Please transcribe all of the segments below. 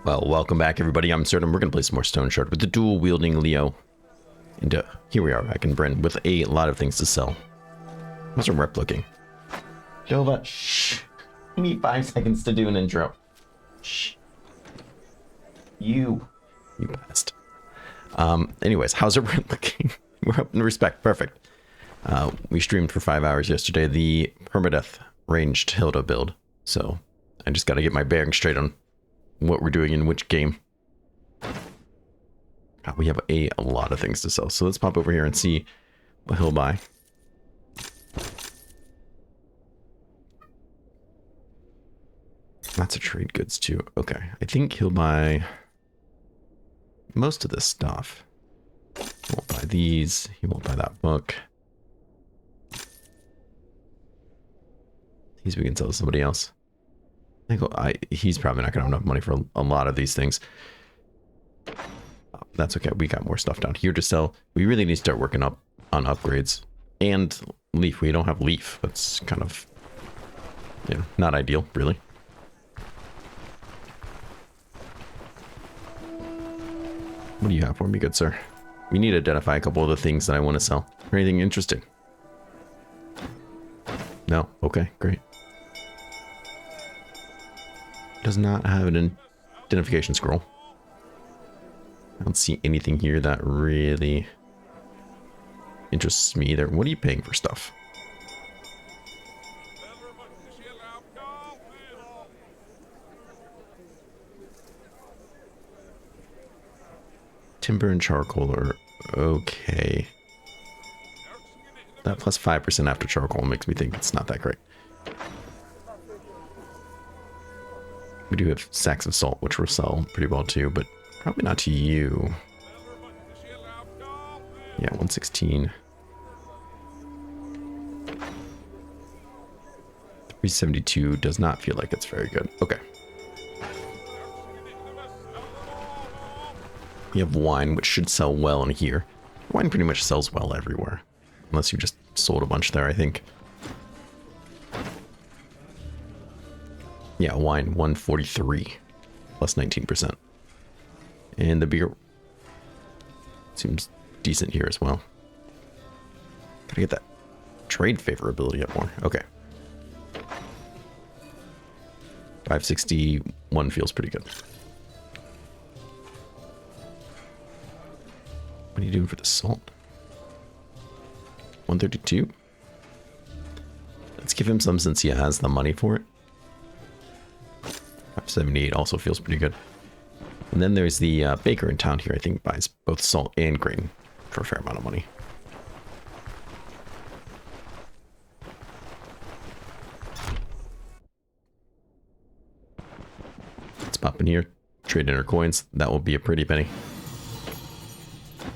Well, welcome back, everybody. I'm Absurdum. We're going to play some more Stoneshard with the dual-wielding Leo. And here we are back in Bryn with a lot of things to sell. How's our rep looking? Dova, shh. You need 5 seconds to do an intro. Shh. You passed. Anyways, how's our rep looking? We're up in respect. Perfect. We streamed for 5 hours yesterday, the permadeath ranged Hilda build. So I just got to get my bearings straight on what we're doing in which game. God, we have a lot of things to sell. So let's pop over here and see what he'll buy. Lots of trade goods too. Okay, I think he'll buy most of this stuff. He won't buy these. He won't buy that book. These we can sell to somebody else. I think he's probably not going to have enough money for a lot of these things. That's okay. We got more stuff down here to sell. We really need to start working up on upgrades. And leaf. We don't have leaf. That's kind of, you know, not ideal, really. What do you have for me, good sir? We need to identify a couple of the things that I want to sell. Anything interesting? No? Okay, great. Does not have an identification scroll. I don't see anything here that really interests me either. What are you paying for stuff? Timber and charcoal are okay. That plus 5% after charcoal makes me think it's not that great. We do have sacks of salt, which will sell pretty well too, but probably not to you. Yeah, 116. 372 does not feel like it's very good. Okay. We have wine, which should sell well in here. Wine pretty much sells well everywhere. Unless you just sold a bunch there, I think. Yeah, wine, 143. Plus 19%. And the beer seems decent here as well. Gotta get that trade favorability up more. Okay. 561 feels pretty good. What are you doing for the salt? 132? Let's give him some since he has the money for it. 578 also feels pretty good. And then there's the baker in town here, I think buys both salt and grain for a fair amount of money. Let's pop in here, trade in our coins. That will be a pretty penny.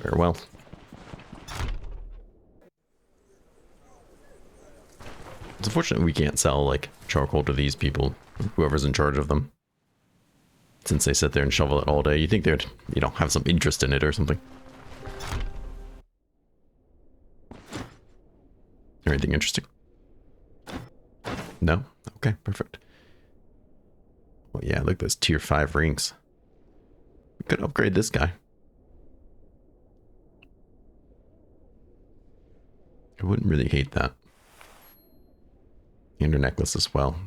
Farewell. It's unfortunate we can't sell like charcoal to these people, whoever's in charge of them. Since they sit there and shovel it all day, you think they'd, you know, have some interest in it or something. Anything interesting? No? Okay, perfect. Well, yeah, look at those tier 5 rings. We could upgrade this guy. I wouldn't really hate that. And her necklace as well.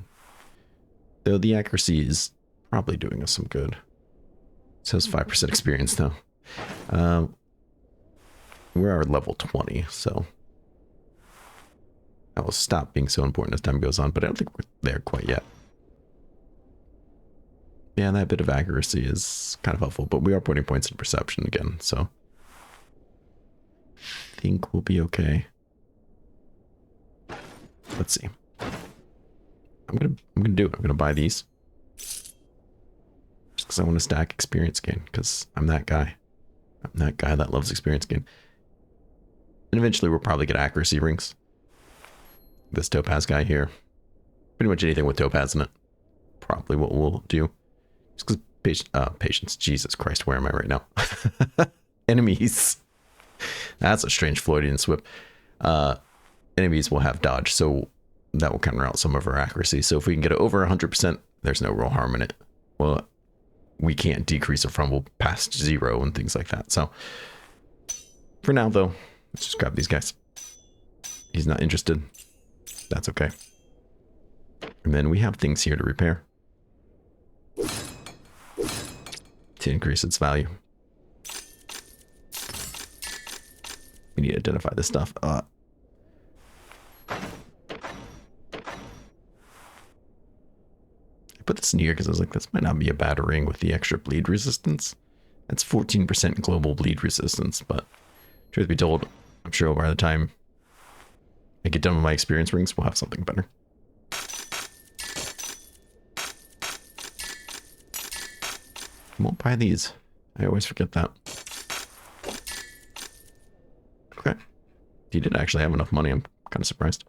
Though the accuracy is probably doing us some good. It says 5% experience though. We're at level 20, so that will stop being so important as time goes on, but I don't think we're there quite yet. Yeah, that bit of accuracy is kind of helpful, but we are putting points in perception again, so I think we'll be okay. Let's see. I'm gonna do it. I'm gonna buy these. Just because I want to stack experience gain, because I'm that guy. I'm that guy that loves experience gain. And eventually we'll probably get accuracy rings. This topaz guy here. Pretty much anything with topaz in it. Probably what we'll do. Just because patience. Jesus Christ, where am I right now? Enemies. That's a strange Floydian swip. Enemies will have dodge, so that will counter out some of our accuracy. So if we can get it over 100%, there's no real harm in it. Well, we can't decrease our fumble past 0 and things like that. So for now, though, let's just grab these guys. He's not interested. That's okay. And then we have things here to repair to increase its value. We need to identify this stuff. I put this in here because I was like, this might not be a bad ring with the extra bleed resistance. That's 14% global bleed resistance, but truth be told, I'm sure by the time I get done with my experience rings, we'll have something better. I won't buy these. I always forget that. Okay. He did actually have enough money. I'm kind of surprised.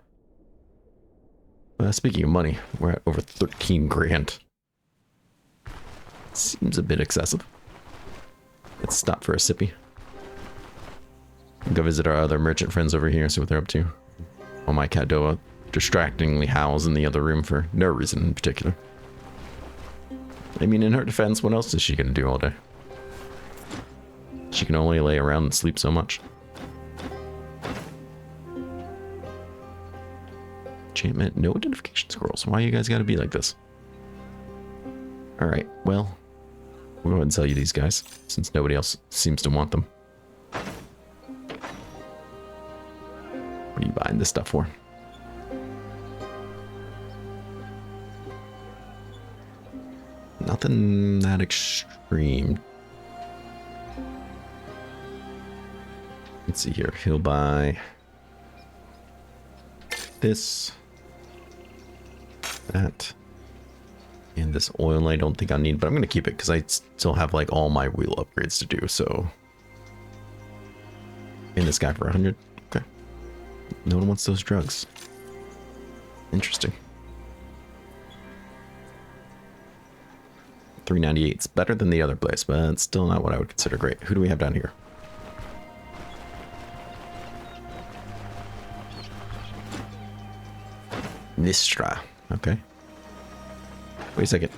Speaking of money, we're at over 13 grand. Seems a bit excessive. Let's stop for a sippy. Go visit our other merchant friends over here, see what they're up to. Oh, my Cadoa distractingly howls in the other room for no reason in particular. I mean, in her defense, what else is she going to do all day? She can only lay around and sleep so much. Enchantment, no identification scrolls. Why you guys got to be like this? Alright, well, we'll go ahead and sell you these guys, since nobody else seems to want them. What are you buying this stuff for? Nothing that extreme. Let's see here. He'll buy this, that, and this oil I don't think I need, but I'm going to keep it because I still have like all my wheel upgrades to do, so. And this guy for 100. Okay. No one wants those drugs. Interesting. 398. It's better than the other place, but it's still not what I would consider great. Who do we have down here? Nistra. Okay. Wait a second.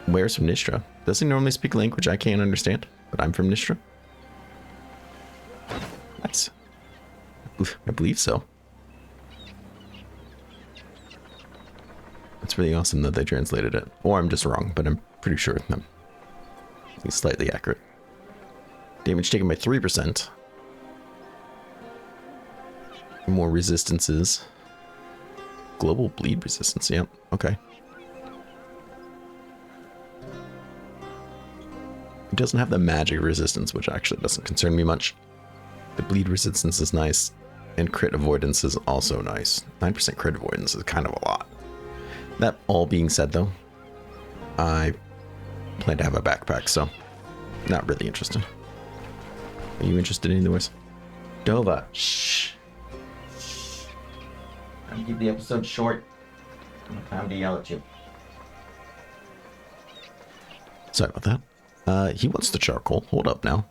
Where's from Nistra? Does he normally speak a language I can't understand? But I'm from Nistra? Nice. I believe so. It's really awesome that they translated it. Or I'm just wrong, but I'm pretty sure I'm at least slightly accurate. Damage taken by 3%. More resistances. Global bleed resistance, yep, okay. It doesn't have the magic resistance, which actually doesn't concern me much. The bleed resistance is nice, and crit avoidance is also nice. 9% crit avoidance is kind of a lot. That all being said, though, I plan to have a backpack, so not really interested. Are you interested anyways? Dova, shh. Trying to keep the episode short. I don't have time to yell at you. Sorry about that. He wants the charcoal. Hold up now.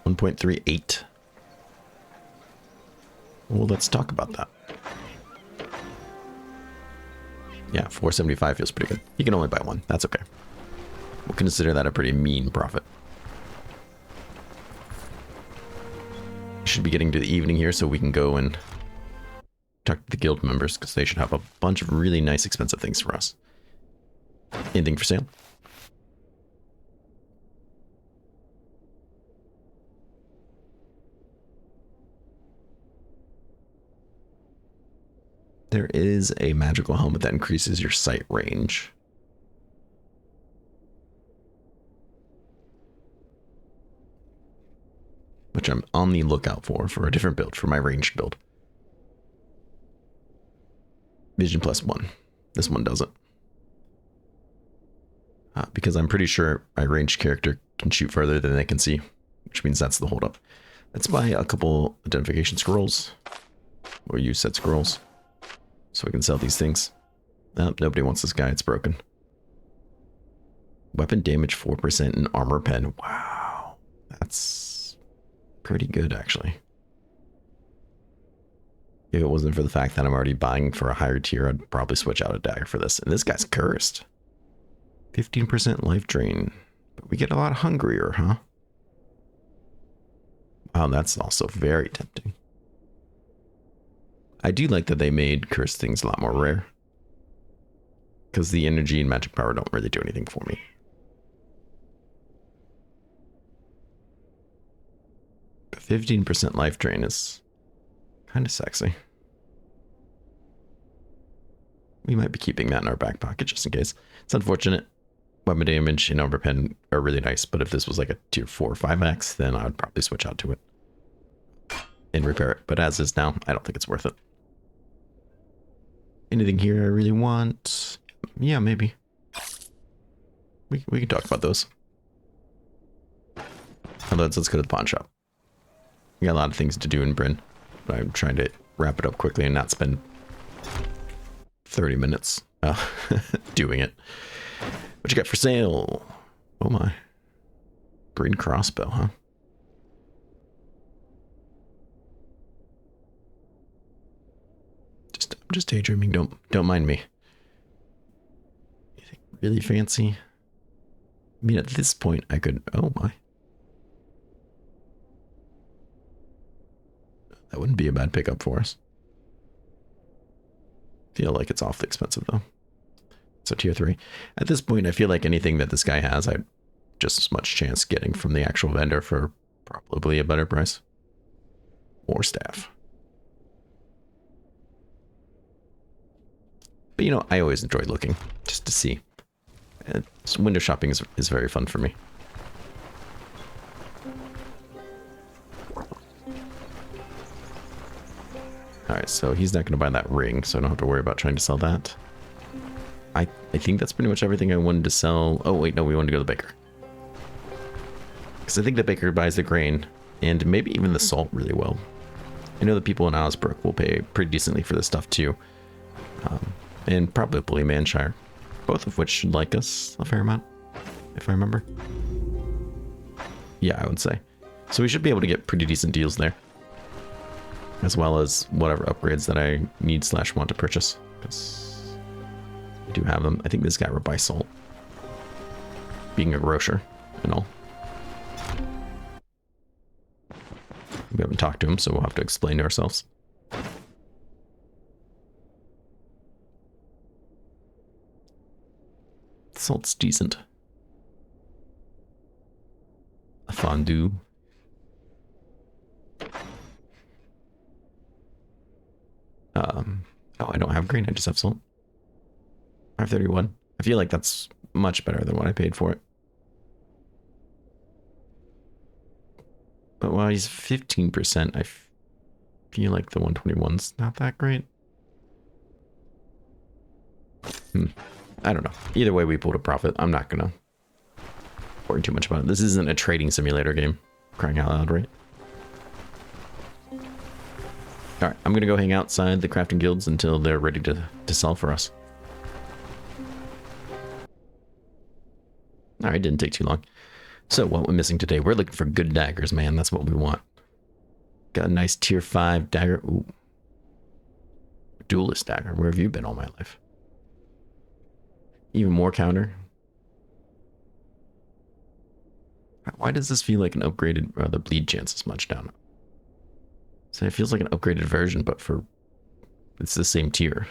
1.38. Well, let's talk about that. Yeah, 475 feels pretty good. You can only buy one. That's okay. We'll consider that a pretty mean profit. Should be getting to the evening here so we can go and talk to the guild members because they should have a bunch of really nice expensive things for us. Anything for sale? There is a magical helmet that increases your sight range. Which I'm on the lookout for a different build, for my ranged build. Vision +1. This one doesn't. Because I'm pretty sure my ranged character can shoot further than they can see, which means that's the holdup. Let's buy a couple identification scrolls, or use said scrolls, so we can sell these things. Nobody wants this guy, it's broken. Weapon damage 4% and armor pen. Wow, that's pretty good actually. If it wasn't for the fact that I'm already buying for a higher tier, I'd probably switch out a dagger for this. And this guy's cursed. 15% life drain. But we get a lot hungrier, huh? Wow, that's also very tempting. I do like that they made cursed things a lot more rare. Because the energy and magic power don't really do anything for me. But 15% life drain is kind of sexy. We might be keeping that in our back pocket just in case. It's unfortunate. Weapon damage and armor pen are really nice, but if this was like a tier 4 or 5x, then I would probably switch out to it and repair it. But as is now, I don't think it's worth it. Anything here I really want? Yeah, maybe. We can talk about those. Let's go to the pawn shop. We got a lot of things to do in Bryn, but I'm trying to wrap it up quickly and not spend 30 minutes doing it. What you got for sale? Oh my. Green crossbow, huh? I'm just daydreaming. Don't mind me. Anything really fancy? I mean, at this point, I could. Oh my. That wouldn't be a bad pickup for us. Feel like it's awfully expensive though. So tier 3. At this point, I feel like anything that this guy has, I'd just as much chance getting from the actual vendor for probably a better price. Or staff. But you know, I always enjoy looking just to see. Window shopping is very fun for me. Alright, so he's not going to buy that ring, so I don't have to worry about trying to sell that. I think that's pretty much everything I wanted to sell. Oh, wait, no, we wanted to go to the baker. Because I think the baker buys the grain, and maybe even the salt really well. I know the people in Osbrook will pay pretty decently for this stuff, too. And probably Manshire. Both of which should like us a fair amount, if I remember. Yeah, I would say. So we should be able to get pretty decent deals there. As well as whatever upgrades that I need / want to purchase. Because I do have them. I think this guy would buy salt. Being a grocer and all. We haven't talked to him, so we'll have to explain to ourselves. Salt's decent. A fondue. Oh, I don't have grain, I just have salt. 531. I feel like that's much better than what I paid for it. But while he's 15%, I feel like the 121's not that great. I don't know. Either way, we pulled a profit. I'm not gonna worry too much about it. This isn't a trading simulator game. Crying out loud, right? Alright, I'm gonna go hang outside the crafting guilds until they're ready to sell for us. Alright, didn't take too long. So, what we're missing today? We're looking for good daggers, man. That's what we want. Got a nice tier 5 dagger. Ooh. Duelist dagger. Where have you been all my life? Even more counter. Why does this feel like an upgraded... the bleed chance is much down. So it feels like an upgraded version, but for... it's the same tier.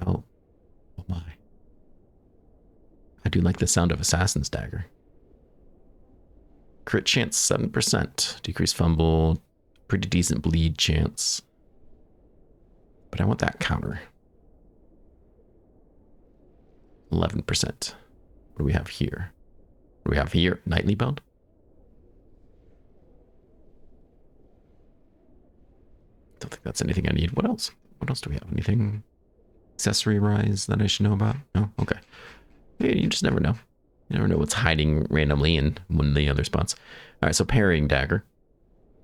Oh. Oh my. I do like the sound of Assassin's Dagger. Crit chance 7%. Decreased fumble. Pretty decent bleed chance. But I want that counter. 11%. What do we have here? What do we have here? Nightly build? Don't think that's anything I need. What else? What else do we have? Anything accessory rise that I should know about? No? Okay. You just never know. You never know what's hiding randomly in one of the other spots. Alright, so parrying dagger.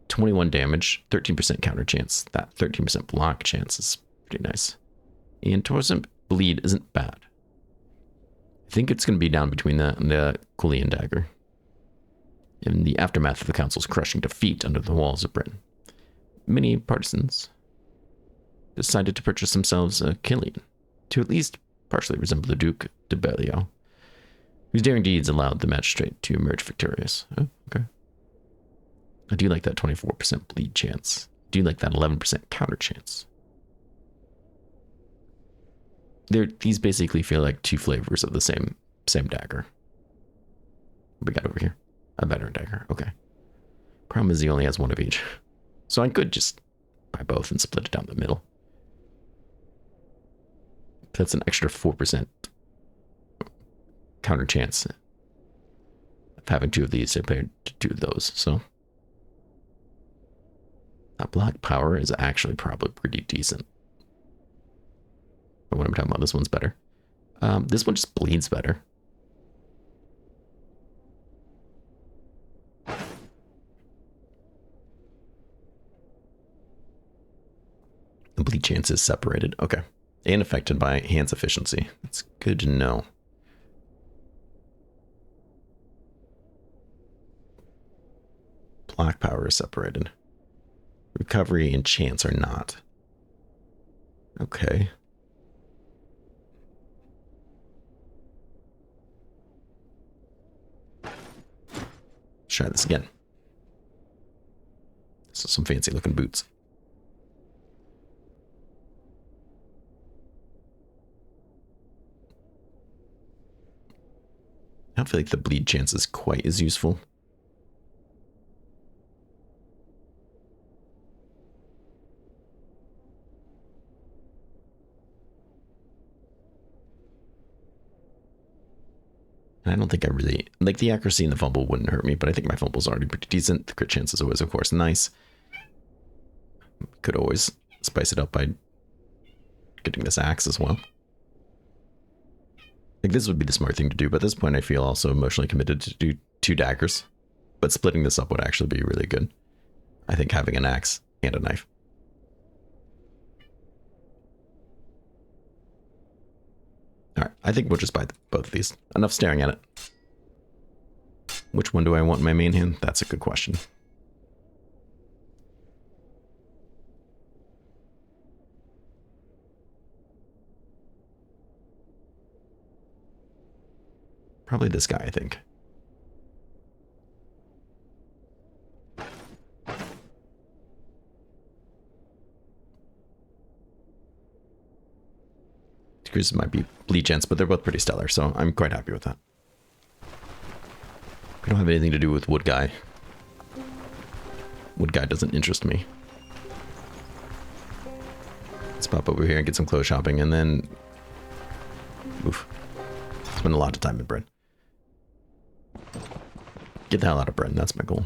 21 damage, 13% counter chance. That 13% block chance is pretty nice. And torso bleed isn't bad. I think it's going to be down between the Kulian dagger. In the aftermath of the council's crushing defeat under the walls of Britain, many partisans decided to purchase themselves a Killian to at least partially resemble the Duke de Belial. Whose daring deeds allowed the magistrate to emerge victorious. Oh, okay. I do like that 24% bleed chance. I do like that 11% counter chance. These basically feel like two flavors of the same dagger. What we got over here? A veteran dagger. Okay. Problem is he only has one of each. So I could just buy both and split it down the middle. That's an extra 4% counter chance of having two of these compared to two of those. So that block power is actually probably pretty decent. But what I'm talking about, this one's better. This one just bleeds better. The bleed chance is separated. Okay. And affected by hands efficiency. That's good to know. Block power is separated. Recovery and chance are not. Okay. Let's try this again. So some fancy looking boots. I don't feel like the bleed chance is quite as useful. And I don't think I really, like, the accuracy and the fumble wouldn't hurt me, but I think my fumble's already pretty decent. The crit chance is always, of course, nice. Could always spice it up by getting this axe as well. Like, this would be the smart thing to do, but at this point I feel also emotionally committed to do 2 daggers. But splitting this up would actually be really good. I think having an axe and a knife. Alright, I think we'll just buy both of these. Enough staring at it. Which one do I want in my main hand? That's a good question. Probably this guy, I think. Decreases might be bleed chance, but they're both pretty stellar, so I'm quite happy with that. We don't have anything to do with Wood Guy. Wood Guy doesn't interest me. Let's pop over here and get some clothes shopping, and then... Oof. Spend a lot of time in bread. Get the hell out of bread, that's my goal.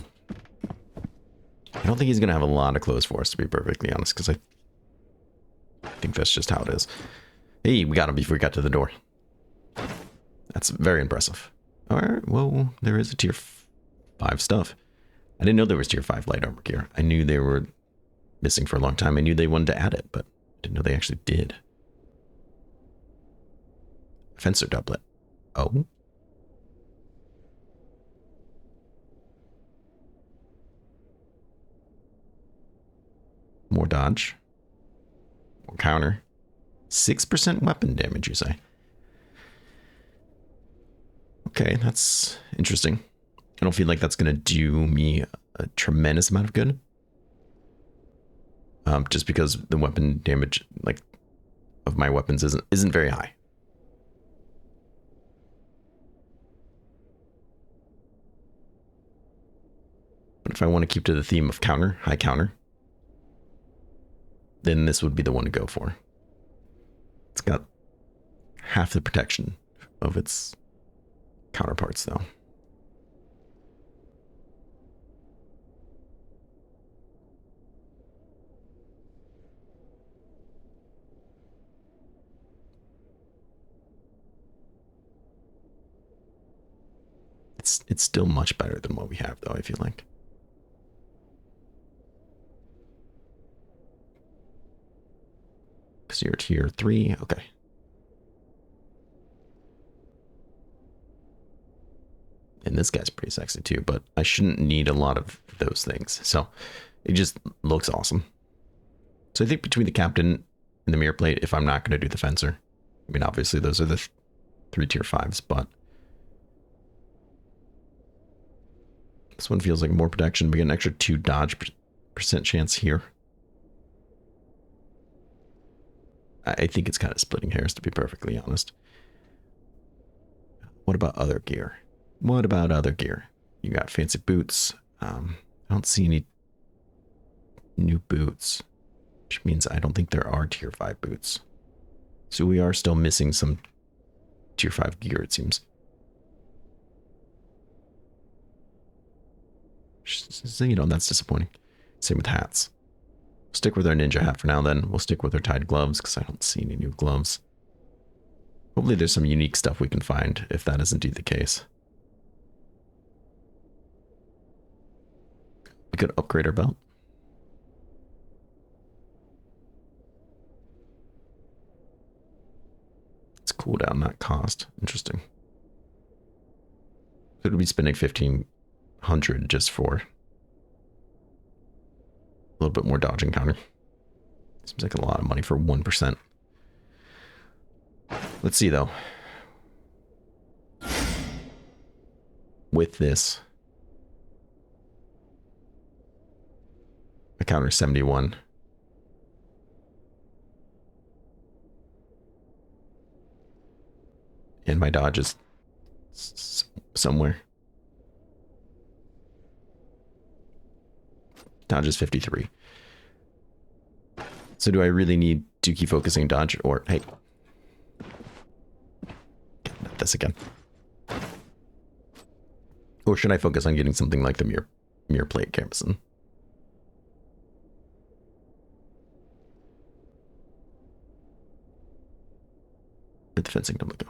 I don't think he's going to have a lot of clothes for us, to be perfectly honest, because I think that's just how it is. Hey, we got him before we got to the door. That's very impressive. Alright, well, there is a tier 5 stuff. I didn't know there was tier 5 light armor gear. I knew they were missing for a long time. I knew they wanted to add it, but I didn't know they actually did. Fencer doublet. Oh. More dodge. More counter. 6% weapon damage, you say? Okay, that's interesting. I don't feel like that's going to do me a tremendous amount of good. Just because the weapon damage, like, of my weapons isn't very high. But if I want to keep to the theme of counter, high counter, then this would be the one to go for. It's got half the protection of its counterparts, though. It's still much better than what we have, though, I feel like. Because you're tier 3, okay. And this guy's pretty sexy too, but I shouldn't need a lot of those things. So it just looks awesome. So I think between the captain and the mirror plate, if I'm not going to do the fencer, I mean, obviously those are the 3 tier 5s, but This one feels like more protection. We get an extra 2 dodge percent chance here. I think it's kind of splitting hairs, to be perfectly honest. What about other gear? What about other gear? You got fancy boots. I don't see any new boots, which means I don't think there are tier 5 boots. So we are still missing some tier 5 gear, it seems. So, you know, that's disappointing. Same with hats. Stick with our ninja hat for now, then. We'll stick with our tied gloves, because I don't see any new gloves. Hopefully there's some unique stuff we can find, if that is indeed the case. We could upgrade our belt. It's cooldown, not cost. Interesting. Could we be spending 1,500 just for a little bit more dodge encounter? Seems like a lot of money for 1%. Let's see, though. With this, I counter 71. And my dodge is somewhere. Dodge is 53. So do I really need to keep focusing dodge, or hey, not this again? Or should I focus on getting something like the mirror plate garrison? Where'd the fencing double go?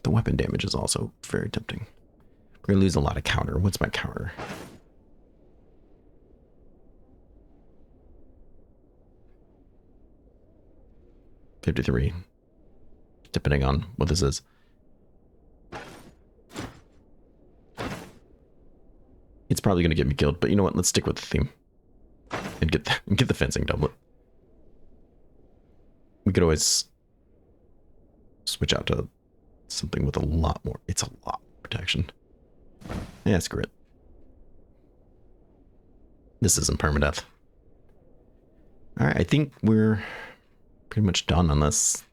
The weapon damage is also very tempting. We're gonna lose a lot of counter. What's my counter? $53. Depending on what this is. It's probably gonna get me killed, but you know what? Let's stick with the theme and get the fencing doublet. We could always switch out to something with a lot more. It's a lot more protection. Yeah, screw it. This isn't permadeath. Alright, I think we're pretty much done, unless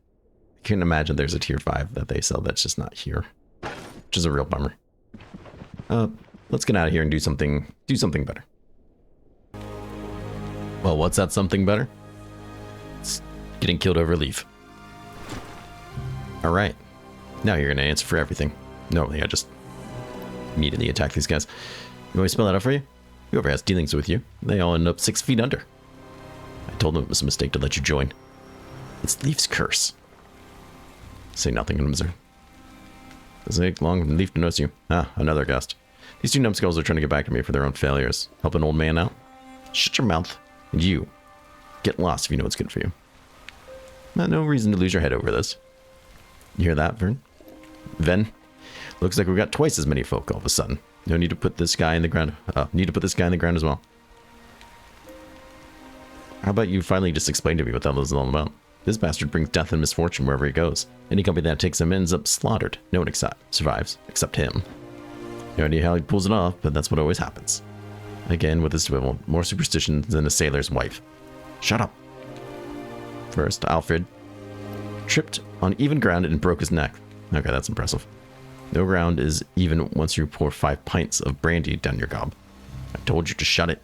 I can't imagine there's a tier 5 that they sell that's just not here, which is a real bummer. Let's get out of here and do something better. Well, what's that something better? It's getting killed over leaf. Alright. Now you're gonna answer for everything. Normally I just immediately attack these guys. You want me to spell that out for you? Whoever has dealings with you, they all end up 6 feet under. I told them it was a mistake to let you join. It's Leaf's curse. Say nothing in Missouri. Does it take long for Leaf to notice you? Ah, another guest. These 2 numbskulls are trying to get back to me for their own failures. Help an old man out? Shut your mouth. And you. Get lost if you know what's good for you. No reason to lose your head over this. You hear that, Vern? Ven? Looks like we've got twice as many folk all of a sudden. No need to put this guy in the ground. Need to put this guy in the ground as well. How about you finally just explain to me what that is all about? This bastard brings death and misfortune wherever he goes. Any company that takes him ends up slaughtered. No one survives, except him. No idea how he pulls it off, but that's what always happens. Again, with his swivel, more superstitions than a sailor's wife. Shut up. First, Alfred tripped on even ground and broke his neck. Okay, that's impressive. No ground is even once you pour 5 pints of brandy down your gob. I told you to shut it.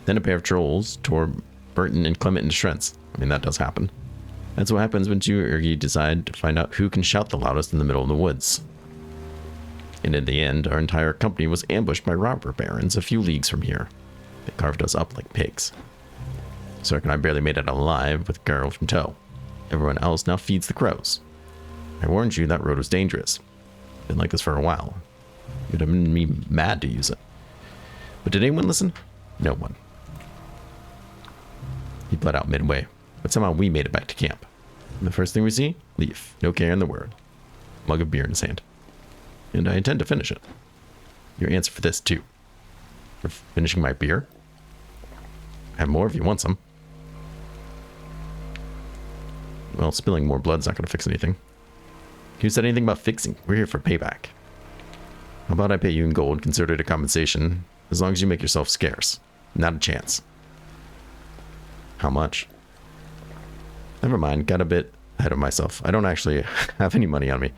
Then a pair of trolls tore Burton and Clement into shreds. I mean, that does happen. That's what happens when 2 Urgi decide to find out who can shout the loudest in the middle of the woods. And in the end, our entire company was ambushed by robber barons a few leagues from here. They carved us up like pigs. Cirque and I barely made it alive with Girl from tow. Everyone else now feeds the crows. I warned you that road was dangerous. Been like this for a while. You'd have made me mad to use it. But did anyone listen? No one. He bled out midway, but somehow we made it back to camp. And the first thing we see? Leaf. No care in the world. Mug of beer in his hand. And I intend to finish it. Your answer for this, too. For finishing my beer? I have more if you want some. Well, spilling more blood's not going to fix anything. Who said anything about fixing? We're here for payback. How about I pay you in gold, consider it a compensation, as long as you make yourself scarce. Not a chance. How much? Never mind, got a bit ahead of myself. I don't actually have any money on me.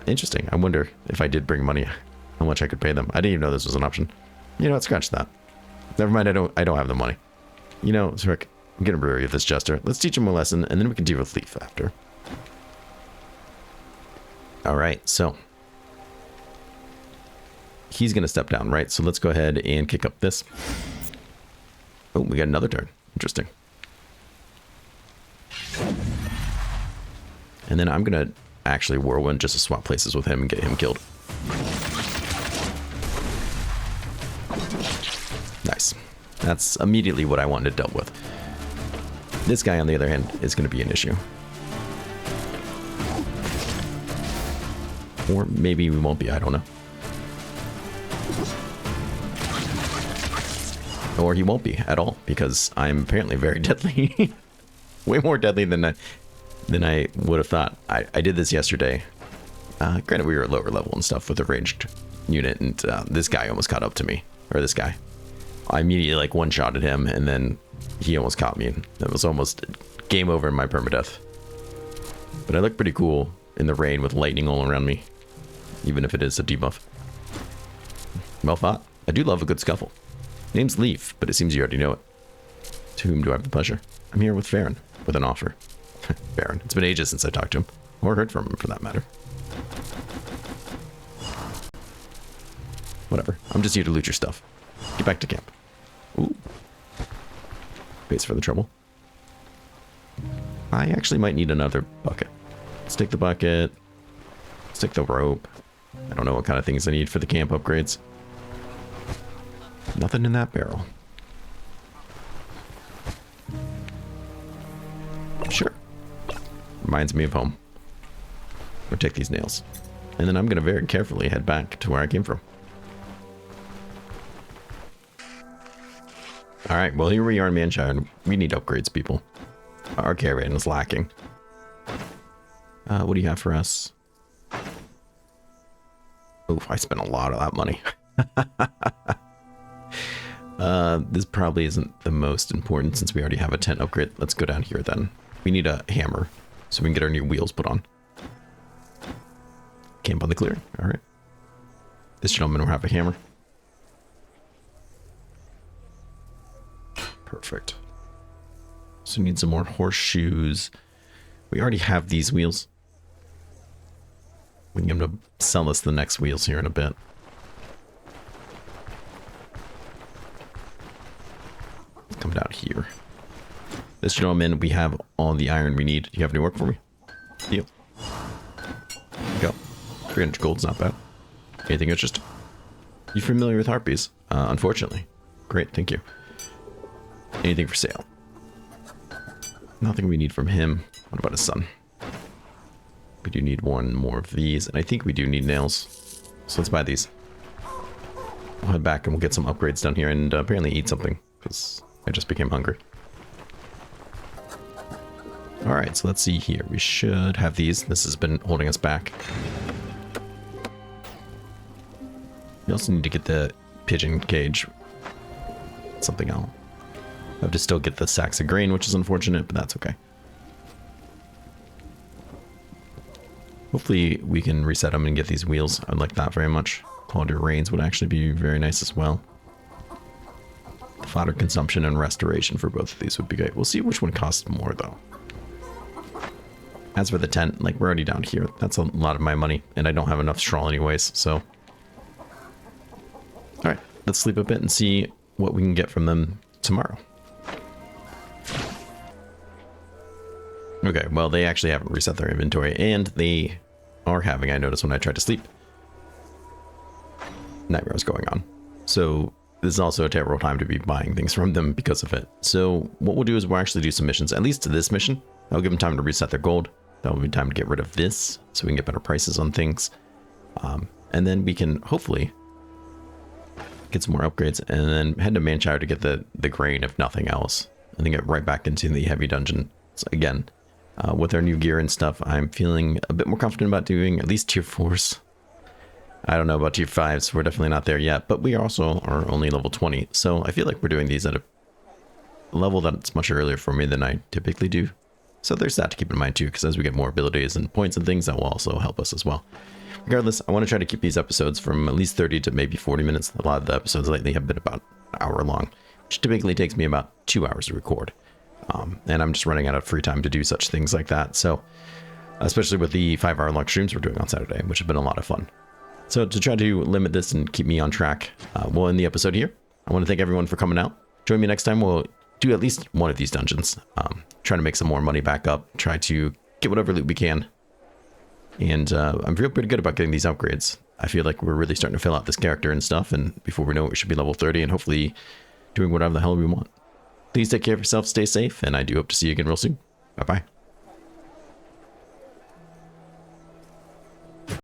Interesting. I wonder if I did bring money, how much I could pay them. I didn't even know this was an option. You know what, scratch that. Never mind, I don't have the money. You know, Zurich, I'm getting weary of this jester. Let's teach him a lesson, and then we can deal with Leaf after. Alright, so he's going to step down, right? So let's go ahead and kick up this. Oh, we got another turn. Interesting. And then I'm going to actually whirlwind just to swap places with him and get him killed. Nice. That's immediately what I wanted dealt with. This guy, on the other hand, is going to be an issue. Or maybe we won't be, I don't know. Or he won't be at all, because I'm apparently very deadly. Way more deadly than I would have thought. I did this yesterday. Granted, we were at lower level and stuff with a ranged unit, and this guy almost caught up to me. Or this guy. I immediately like one-shotted him, and then he almost caught me. It was almost game over in my permadeath. But I look pretty cool in the rain with lightning all around me, even if it is a debuff. Well thought. I do love a good scuffle. Name's Leaf, but it seems you already know it. To whom do I have the pleasure? I'm here with Farron, with an offer. Farron. It's been ages since I talked to him, or heard from him for that matter. Whatever. I'm just here to loot your stuff. Get back to camp. Ooh. Pays for the trouble. I actually might need another bucket. Let's take the bucket. Let's take the rope. I don't know what kind of things I need for the camp upgrades. Nothing in that barrel. Sure. Reminds me of home. Or take these nails. And then I'm going to very carefully head back to where I came from. Alright, well here we are in Manshire. We need upgrades, people. Our caravan is lacking. What do you have for us? Oof, I spent a lot of that money. This probably isn't the most important since we already have a tent upgrade. Let's go down here then. We need a hammer so we can get our new wheels put on. Camp on the clearing. Alright. This gentleman will have a hammer. Perfect. So we need some more horseshoes. We already have these wheels. We can get them to sell us the next wheels here in a bit. Come down here. This gentleman, we have all the iron we need. Do you have any work for me? Deal. There you go. 300 gold's not bad. Anything interesting? You familiar with harpies? Unfortunately. Great, thank you. Anything for sale? Nothing we need from him. What about his son? We do need one more of these, and I think we do need nails. So let's buy these. I'll head back and we'll get some upgrades down here and apparently eat something, because I just became hungry. Alright, so let's see here. We should have these. This has been holding us back. We also need to get the pigeon cage. Something else. I have to still get the sacks of grain, which is unfortunate, but that's okay. Hopefully we can reset them and get these wheels. I'd like that very much. Quality Rains would actually be very nice as well. Fodder consumption and restoration for both of these would be great. We'll see which one costs more though. As for the tent, like we're already down here. That's a lot of my money, and I don't have enough straw anyways, so. Alright, let's sleep a bit and see what we can get from them tomorrow. Okay, well, they actually haven't reset their inventory, and they are having, I noticed when I tried to sleep, nightmares going on. So this is also a terrible time to be buying things from them because of it. So what we'll do is we'll actually do some missions, at least to this mission. That'll give them time to reset their gold. That'll be time to get rid of this, so we can get better prices on things. And then we can hopefully get some more upgrades, and then head to Manshire to get the grain, if nothing else. And then get right back into the heavy dungeon. So again, with our new gear and stuff, I'm feeling a bit more confident about doing at least tier 4s. I don't know about tier 5s. We're definitely not there yet, but we also are only level 20. So I feel like we're doing these at a level that's much earlier for me than I typically do. So there's that to keep in mind too, because as we get more abilities and points and things, that will also help us as well. Regardless, I want to try to keep these episodes from at least 30 to maybe 40 minutes. A lot of the episodes lately have been about an hour long, which typically takes me about 2 hours to record. And I'm just running out of free time to do such things like that. So especially with the 5-hour long streams we're doing on Saturday, which have been a lot of fun. So to try to limit this and keep me on track, we'll end the episode here. I want to thank everyone for coming out. Join me next time. We'll do at least one of these dungeons. Try to make some more money back up. Try to get whatever loot we can. And I'm feeling pretty good about getting these upgrades. I feel like we're really starting to fill out this character and stuff. And before we know it, we should be level 30 and hopefully doing whatever the hell we want. Please take care of yourself, stay safe, and I do hope to see you again real soon. Bye-bye.